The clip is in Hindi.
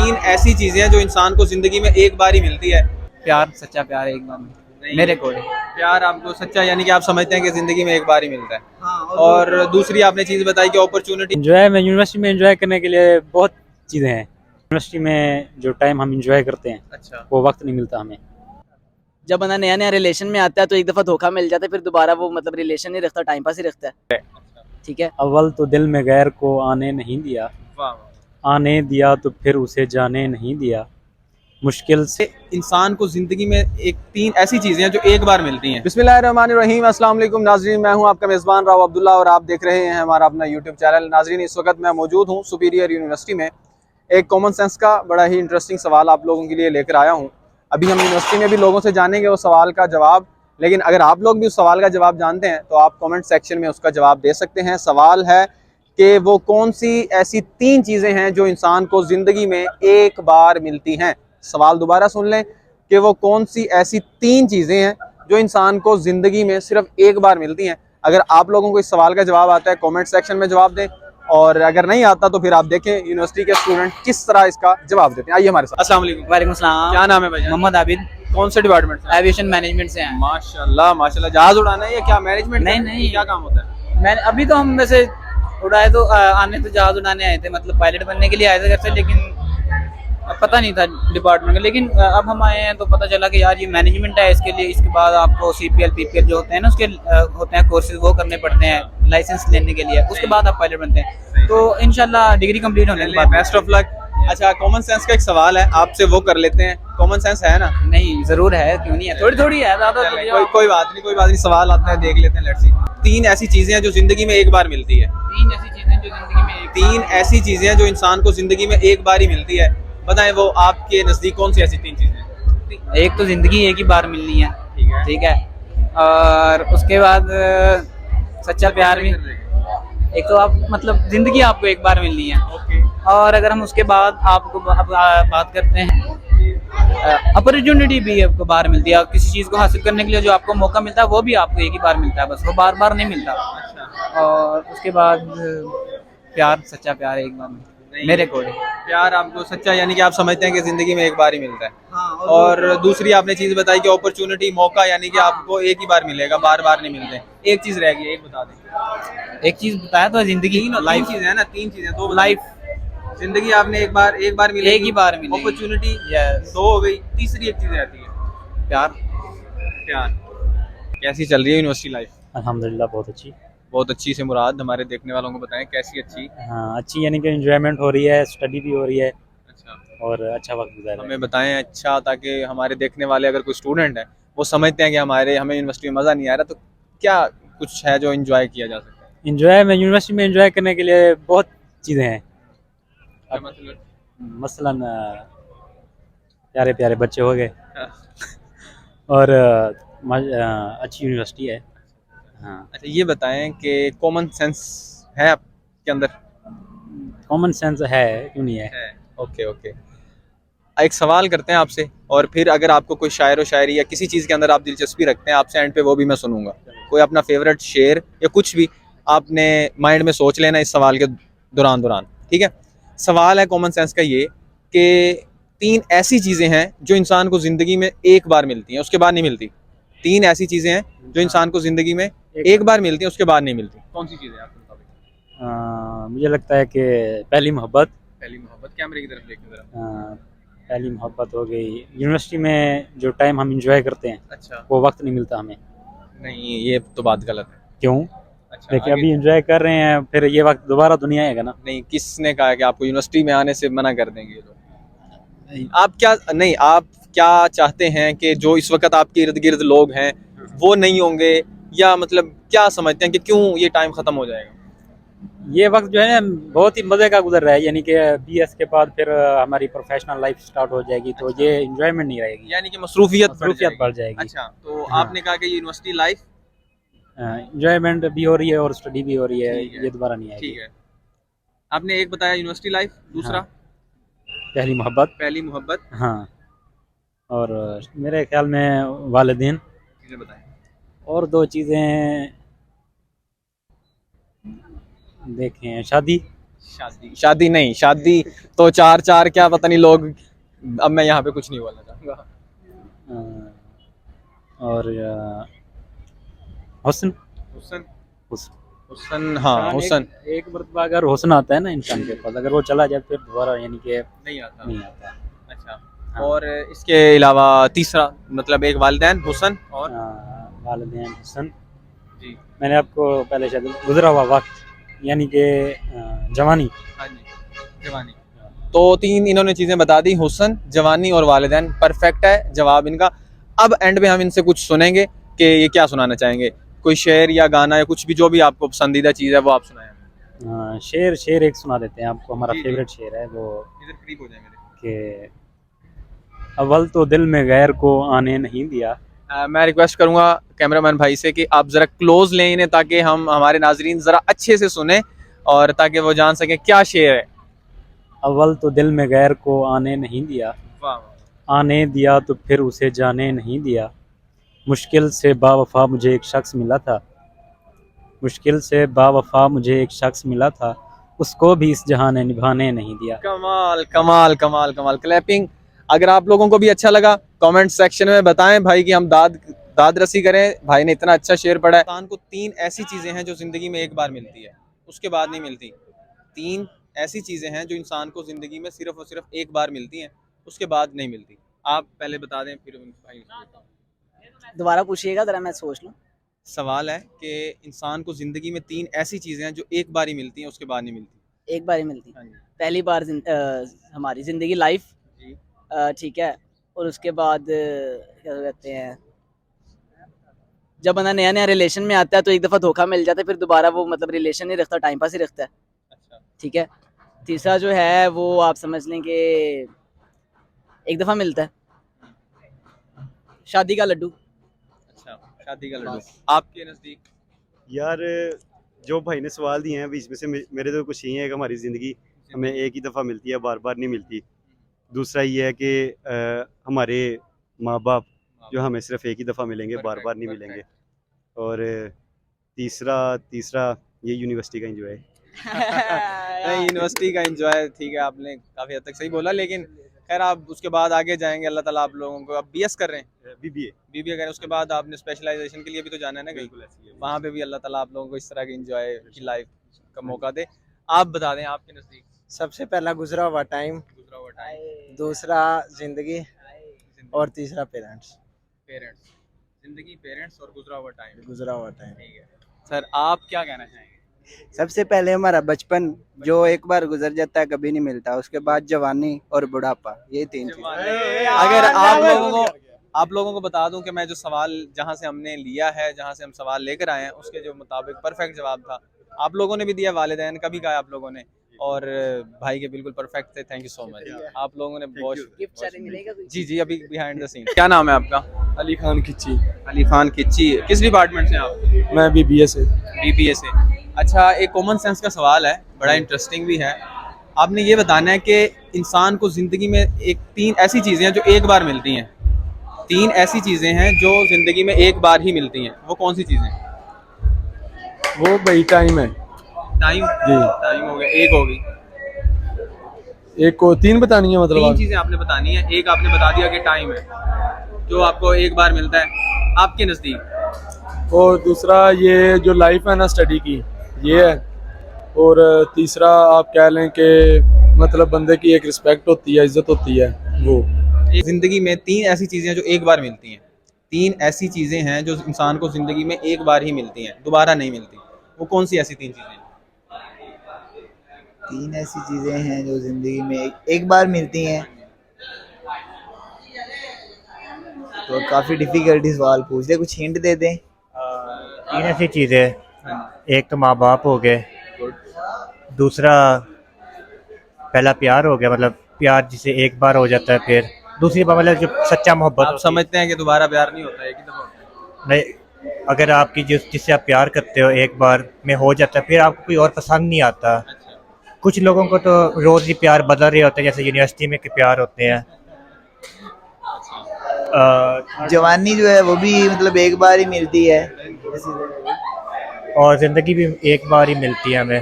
तीन ऐसी चीजें हैं जो इंसान को जिंदगी में एक बार ही मिलती है। प्यार, सच्चा प्यार एक बार में मेरे अकॉर्डिंग। प्यार आपको सच्चा यानी कि आप समझते हैं कि जिंदगी में एक बार ही मिलता है। हाँ, और दूसरी आपने चीज बताई कि अपॉर्चुनिटी। इंजॉय में यूनिवर्सिटी में इंजॉय करने के लिए बहुत चीज़ें हैं। यूनिवर्सिटी में जो टाइम हम इंजॉय करते हैं अच्छा, वो वक्त नहीं मिलता हमें। जब बंदा नया नया रिलेशन में आता है तो एक दफा धोखा मिल जाता है, फिर दोबारा वो मतलब रिलेशन नहीं रखता, टाइम पास ही रखता है। ठीक है। अव्वल तो दिल में गैर को आने नहीं दिया, वाह वाह। आने दिया तो फिर उसे जाने नहीं दिया, मुश्किल से इंसान को जिंदगी में एक तीन ऐसी चीजें हैं जो एक बार मिलती हैं। बिस्मिल्लाहिर्रहमानिर्रहीम, अस्सलाम वालेकुम नाजरीन, मैं हूं आपका मेज़बान राव अब्दुल्ला और आप देख रहे हैं हमारा अपना यूट्यूब चैनल। नाजरीन, इस वक्त मैं मौजूद हूं सुपीरियर यूनिवर्सिटी में। एक कॉमन सेंस का बड़ा ही इंटरेस्टिंग सवाल आप लोगों के लिए लेकर आया हूं। अभी हम यूनिवर्सिटी में भी लोगों से जानेंगे वो सवाल का जवाब, लेकिन अगर आप लोग भी उस सवाल का जवाब जानते हैं तो आप कॉमेंट सेक्शन में उसका जवाब दे सकते हैं। सवाल है कि वो कौन सी ऐसी तीन चीज़ें हैं जो इंसान को ज़िंदगी में एक बार मिलती हैं। सवाल दोबारा सुन लें कि वो कौन सी ऐसी तीन चीज़ें हैं जो इंसान को ज़िंदगी में सिर्फ एक बार मिलती हैं। अगर आप लोगों को इस सवाल का जवाब आता है कमेंट सेक्शन में जवाब दें, और अगर नहीं आता तो फिर आप देखें यूनिवर्सिटी के स्टूडेंट किस तरह इसका जवाब देते हैं। आइए हमारे साथ। अस्सलाम वालेकुम। वालेकुम सलाम। क्या नाम है भाई? मोहम्मद आबिद, कौन से डिपार्टमेंट से? एविएशन मैनेजमेंट से हैं। माशाल्लाह माशाल्लाह। जहाज उड़ाना है या क्या मैनेजमेंट? नहीं, नहीं। क्या काम होता है? मैं अभी तो हम वैसे उड़ाए तो आने तो जहाज उड़ाने आए थे, मतलब पायलट बनने के लिए आए थे घर से, लेकिन अब पता नहीं था डिपार्टमेंट का। लेकिन अब हम आए हैं तो पता चला कि यार ये मैनेजमेंट है, इसके लिए इसके बाद आपको CPL PPL जो होते हैं ना उसके होते हैं कोर्सेज, वो करने पड़ते हैं लाइसेंस लेने के लिए, उसके बाद आप पायलट बनते हैं। तो इंशाल्लाह डिग्री कंप्लीट होने के बाद बेस्ट ऑफ लक। अच्छा, कॉमन सेंस का एक सवाल है आपसे, वो कर लेते हैं। कॉमन सेंस है ना? नहीं, जरूर है, क्यों नहीं है, थोड़ी थोड़ी है, ज्यादा चलें, कोई बात नहीं, कोई बात नहीं। सवाल आता है, देख लेते हैं। Let's see. तीन ऐसी चीजें हैं जो जिंदगी में एक बार मिलती है। तीन ऐसी चीजें जो जिंदगी में तीन ऐसी चीजें हैं जो इंसान को जिंदगी में एक बार ही मिलती है। बताएं वो आपके नजदीक कौन सी ऐसी तीन चीजें हैं? एक तो जिंदगी एक ही बार मिलनी है, ठीक है। ठीक है, और उसके बाद सच्चा प्यार भी। एक तो आप मतलब जिंदगी आपको एक बार मिलनी है, ओके। और अगर हम उसके बाद आपको बात करते हैं, अपॉर्चुनिटी भी आपको बार मिलती है। किसी चीज़ को हासिल करने के लिए जो आपको मौका मिलता है वो भी आपको एक ही बार मिलता है, बस वो बार बार नहीं मिलता। और उसके बाद प्यार, सच्चा प्यार एक बार में मेरे अकॉर्डिंग। प्यार आपको सच्चा यानी कि आप समझते हैं कि जिंदगी में एक बार ही मिलता है। हाँ, और दूसरी आपने चीज बताई कि अपॉर्चुनिटी, मौका, यानी कि आपको एक ही बार मिलेगा, बार बार नहीं मिलते। एक चीज रह गई, एक बता दें। एक चीज बताया तो जिंदगी, लाइफ चीज है ना, तीन चीजें, दो। लाइफ, जिंदगी आपने एक बार मिलेगी, एक ही बार मिलेगी। Opportunity yes. दो हो गई, तीसरी एक चीज रहती है प्यार। प्यार। कैसी चल रही है यूनिवर्सिटी लाइफ? अल्हम्दुलिल्लाह बहुत अच्छी। बहुत अच्छी से मुराद हमारे देखने वालों को बताएं, कैसी अच्छी? हाँ, अच्छी यानी कि इंजॉयमेंट हो रही है, स्टडी भी हो रही है अच्छा, और अच्छा वक्त गुजार रहे हैं। हमें बताएं अच्छा, ताकि हमारे देखने वाले अगर कोई स्टूडेंट है वो समझते हैं कि हमें यूनिवर्सिटी में मज़ा नहीं आ रहा, तो क्या कुछ है जो एंजॉय किया जा सकता है? इंजॉय में यूनिवर्सिटी में इंजॉय करने के लिए बहुत चीज़ें हैं। क्या मतलब? मसलन प्यारे प्यारे बच्चे हो गए हाँ। और अच्छी यूनिवर्सिटी है। हाँ, अच्छा, ये बताएं कि कॉमन सेंस है आपके अंदर? कॉमन सेंस है, क्यों नहीं है। है। Okay okay. एक सवाल करते हैं आपसे, और फिर अगर आपको कोई शायर व शायरी या किसी चीज़ के अंदर आप दिलचस्पी रखते हैं, आपसे एंड पे वो भी मैं सुनूंगा। कोई अपना फेवरेट शेर या कुछ भी आपने माइंड में सोच लेना इस सवाल के दौरान, ठीक है? सवाल है कॉमन सेंस का ये कि तीन ऐसी चीज़ें हैं जो इंसान को ज़िंदगी में एक बार मिलती हैं, उसके बाद नहीं मिलती। तीन ऐसी चीज़ें हैं जो इंसान को ज़िंदगी में एक बार मिलती हैं, उसके बाद नहीं मिलती। कौन सी चीज़ें आपके मुताबिक? मुझे लगता है कि पहली मोहब्बत। पहली मोहब्बत। कैमरे की तरफ देखने जरा। पहली मोहब्बत हो गई। यूनिवर्सिटी में जो टाइम हम इंजॉय करते हैं अच्छा, वो वक्त नहीं मिलता हमें। नहीं ये तो बात गलत है। क्यों? अच्छा, देखिए आगे। अभी इंजॉय कर रहे हैं, फिर ये वक्त दोबारा दुनिया आएगा ना। नहीं, किसने कहा है कि आपको यूनिवर्सिटी में आने से मना कर देंगे ये लोग? आप क्या चाहते हैं कि जो इस वक्त आपके इर्द गिर्द लोग हैं वो नहीं होंगे, या मतलब क्या समझते हैं कि क्यों ये टाइम खत्म हो जाएगा? ये वक्त जो है ना बहुत ही मज़े का गुजर रहा है, यानी कि BS के बाद फिर हमारी प्रोफेशनल लाइफ स्टार्ट हो जाएगी, तो ये इंजॉयमेंट नहीं रहेगी, यानी कि मसरूफियत बढ़ जाएगी। अच्छा, तो हाँ। आपने कहा कि यूनिवर्सिटी लाइफ इंजॉयमेंट भी हो रही है और स्टडी भी हो रही है, ठीक है। ये दोबारा नहीं आएगी। ठीक है। आपने एक बताया यूनिवर्सिटी लाइफ, दूसरा? हाँ। पहली मोहब्बत। पहली मोहब्बत। हाँ, और मेरे ख्याल में वालिदैन। चीजें बताएं। और दो चीज़ें देखें, शादी। शादी शादी नहीं, शादी तो चार चार क्या पता नहीं लोग, अब मैं यहाँ पे कुछ नहीं बोलना चाहूँगा। और हुस्न हुस्न, हुस्न हुस्न, हाँ हुस्न एक मरतबा अगर हुस्न आता है ना इंसान के पास, अगर वो चला जाए फिर दोबारा यानी कि नहीं आता। नहीं आता। अच्छा, हाँ। और इसके अलावा तीसरा मतलब एक वालिदैन हुस्न और वालिदैन हुस्न, जी मैंने आपको पहले शायद गुजरा हुआ वक्त यानी कि जवानी। हाँ जी, जवानी। तो तीन इन्होंने चीजें बता दी, हुस्न, जवानी और वालिदैन। परफेक्ट है जवाब इनका। अब एंड में हम इनसे कुछ सुनेंगे कि ये क्या सुनाना चाहेंगे, कोई शेर या गाना या कुछ भी, जो भी आपको पसंदीदा चीज़ है वो आप सुनाएं। शेर एक सुना देते हैं आपको, हमारा जी, जी। फेवरेट शेर है वो इधर करीब हो जाए मेरे। कि अव्वल तो दिल में गैर को आने नहीं दिया। मैं रिक्वेस्ट करूंगा कैमरामैन भाई से कि आप ज़रा क्लोज लें इन्हें, ताकि हम हमारे नाजरीन ज़रा अच्छे से सुने और ताकि वो जान सकें क्या शेर है। अव्वल तो दिल में गैर को आने नहीं दिया, वाह, आने दिया तो फिर उसे जाने नहीं दिया। मुश्किल से बावफा मुझे एक शख्स मिला था, मुश्किल से बावफा मुझे एक शख्स मिला था, उसको भी इस जहां ने निभाने नहीं दिया। कमाल कमाल कमाल कमाल। क्लैपिंग। अगर आप लोगों को भी अच्छा लगा कमेंट सेक्शन में बताएं भाई कि हम दाद रसी करें। भाई ने इतना अच्छा शेर पढ़ा है। इंसान को तीन ऐसी चीज़ें हैं जो ज़िंदगी में एक बार मिलती है, उसके बाद नहीं मिलती। तीन ऐसी चीज़ें हैं जो इंसान को ज़िंदगी में सिर्फ और सिर्फ एक बार मिलती हैं, उसके बाद नहीं मिलती। आप पहले बता दें फिर भाई। दोबारा पूछिएगा जरा, मैं सोच लूँ। सवाल है कि इंसान को ज़िंदगी में तीन ऐसी चीज़ें हैं जो एक बार ही मिलती हैं, उसके बाद नहीं मिलती। एक बार ही मिलती। हाँ जी। पहली बार हमारी ज़िंदगी, लाइफ, जी। ठीक है। और उसके बाद क्या कहते हैं, जब बंदा नया नया रिलेशन में आता है तो एक दफ़ा धोखा मिल जाता है, फिर दोबारा वो मतलब रिलेशन नहीं रखता, टाइम पास ही रखता है। अच्छा। ठीक है। तीसरा जो है वो आप समझ लें कि एक दफ़ा मिलता है, शादी का लड्डू। अच्छा, शादी का लड्डू। आपके नज़दीक? यार जो भाई ने सवाल दिए हैं बीच में से मेरे तो कुछ ही है कि हमारी ज़िंदगी हमें एक ही दफ़ा मिलती है, बार बार नहीं मिलती। दूसरा ये है कि हमारे माँ बाप जो हमें सिर्फ एक ही दफ़ा मिलेंगे, बार बार नहीं मिलेंगे। और तीसरा ये यूनिवर्सिटी का एंजॉय नहीं, यूनिवर्सिटी का एंजॉय ठीक है, आपने काफ़ी हद तक सही बोला, लेकिन खैर आप उसके बाद आगे जाएंगे, अल्लाह ताला आप लोगों को। आप बीएस कर रहे हैं, बीबीए कर रहे हैं, उसके बाद आपने स्पेशलाइजेशन के लिए भी तो जाना है ना कहीं, वहाँ पे भी अल्लाह ताला आप लोगों को इस तरह की एंजॉय की लाइफ का मौका दे। आप बता दें आपके नज़दीक। सबसे पहला गुजरा हुआ टाइम, दूसरा जिंदगी, और तीसरा पेरेंट्स। जिंदगी, पेरेंट्स और गुजरा हुआ टाइम। ठीक है सर, आप क्या कहना चाहेंगे? सबसे पहले हमारा बचपन जो एक बार गुजर जाता है, कभी नहीं मिलता। उसके बाद जवानी और बुढ़ापा, ये तीन चीजें। अगर आप लोगों को बता दूं कि मैं जो सवाल जहां से हमने लिया है, जहां से हम सवाल लेकर आए हैं, उसके जो मुताबिक परफेक्ट जवाब था। आप लोगों ने भी दिया, वालिदैन का भी कहा आप लोगों ने, और भाई के बिल्कुल परफेक्ट थे। Thank you so much. आप लोगों ने बहुत गिफ्ट शेयरिंग मिलेगा। जी जी, अभी बिहाइंड द सीन। क्या नाम है आपका? अली खान खिच्ची। अली खान किच्ची। किस डिपार्टमेंट से आप? मैं बीबीए से। बीबीए से। अच्छा, एक कॉमन सेंस का सवाल है, बड़ा इंटरेस्टिंग भी है। आपने ये बताना है कि इंसान को ज़िंदगी में तीन ऐसी चीज़ें हैं जो एक बार मिलती हैं। तीन ऐसी चीज़ें हैं जो ज़िंदगी में एक बार ही मिलती हैं, वो कौन सी चीज़ें हैं? वो भाई टाइम है। टाइम जी। टाइम हो गया, एक होगी। एक को तीन बतानी है मतलब तीन चीज़ें आपने बतानी है। एक आपने बता दिया कि टाइम है, जो आपको एक बार मिलता है आपके नज़दीक। और दूसरा ये जो लाइफ है ना स्टडी की, ये है। और तीसरा आप कह लें कि मतलब बंदे की एक रिस्पेक्ट होती है, इज्जत होती है। वो ज़िंदगी में तीन ऐसी चीज़ें हैं जो एक बार मिलती हैं। तीन ऐसी चीज़ें हैं जो इंसान को ज़िंदगी में एक बार ही मिलती हैं, दोबारा नहीं मिलती। वो कौन सी ऐसी तीन चीज़ें हैं? तीन ऐसी चीजें हैं जो जिंदगी में एक बार मिलती हैं, तो काफी डिफिकल्टी सवाल पूछ दे, कुछ हिंट दे दें। तीन ऐसी चीज़ें, एक तो माँ बाप हो गए, दूसरा पहला प्यार हो गया, मतलब प्यार जिसे एक बार हो जाता है, फिर दूसरी बात मतलब जो सच्चा मोहब्बत। आप समझते हैं कि दोबारा प्यार नहीं होता, एक ही दफा? नहीं, अगर आपकी जिससे आप प्यार करते हो एक बार में हो जाता है, फिर आपको कोई और पसंद नहीं आता। कुछ लोगों को तो रोज़ ही प्यार बदल रहे होते हैं, जैसे यूनिवर्सिटी में के प्यार होते हैं। जवानी जो है वो भी मतलब एक बार ही मिलती है, और ज़िंदगी भी एक बार ही मिलती है हमें।